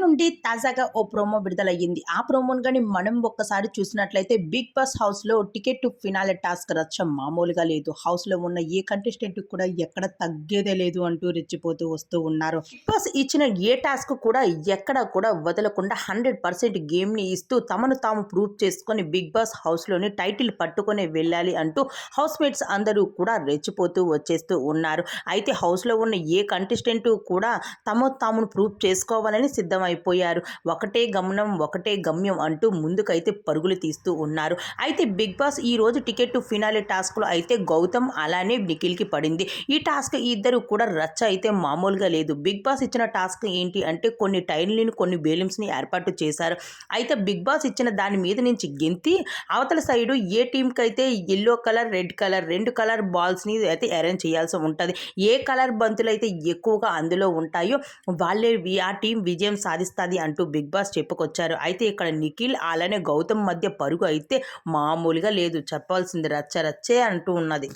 నుండి తాజాగా ఓ ప్రోమో విడుదలయ్యింది. ఆ ప్రోమోను గాని మనం ఒక్కసారి చూసినట్లయితే 'బిగ్ బాస్' హౌస్‌లో టికెట్ టు ఫినాలే టాస్క్ రచ్చ మామూలుగా లేదు. హౌస్‌లో ఉన్న ఏ కంటెస్టెంట్‌కి కూడా ఎక్కడ తగ్గేదే లేదు అంటూ రెచ్చిపోతూ వస్తూ ఉన్నారు. 'బిగ్ బాస్' ఇచ్చిన ఏ టాస్క్ కూడా ఎక్కడ కూడా వదలకుండా 100% గేమ్‌ని ఇస్తూ తమను తాము ప్రూవ్ చేసుకొని 'బిగ్ బాస్' హౌస్‌లోని టైటిల్ పట్టుకొని వెళ్ళాలి అంటూ హౌస్‌మేట్స్ అందరూ కూడా రెచ్చిపోతూ వచ్చేస్తూ ఉన్నారు. అయితే హౌస్‌లో ఉన్న ఏ కంటెస్టెంట్ కూడా తామును ప్రూవ్ చేసుకోవాలని సిద్ధమైపోయారు. ఒకటే గమనం, ఒకటే గమ్యం అంటూ ముందుకైతే పరుగులు తీస్తూ ఉన్నారు. అయితే 'బిగ్ బాస్' ఈరోజు టికెట్ టు ఫినాలే టాస్క్‌లో అయితే గౌతమ్ అలానే నిఖిల్‌కి పడింది. ఈ టాస్క్ ఇద్దరు కూడా రచ్చ అయితే మామూలుగా లేదు. 'బిగ్ బాస్' ఇచ్చిన టాస్క్ ఏంటి అంటే కొన్ని టైల్‌ని, కొన్ని బేలూన్స్‌ని ఏర్పాటు చేశారు. అయితే 'బిగ్ బాస్' ఇచ్చిన దాని మీద నుంచి గెంతి అవతల సైడు ఏ టీమ్‌కైతే yellow colour, red colour 2 colour బాల్స్‌ని అయితే అరేంజ్ చేయాల్సి ఉంటది. ఏ కలర్ బంతులైతే ఎక్కువగా అందులో ఉంటాయో వాళ్ళే ఆ టీం విజయం సాధిస్తది అంటూ 'బిగ్ బాస్' చెప్పుకొచ్చారు. అయితే ఇక్కడ నిఖిల్ అలానే గౌతమ్ మధ్య పరుగు అయితే మామూలుగా లేదు. చెప్పాల్సింది రచ్చ రచ్చే అంటూ ఉన్నది.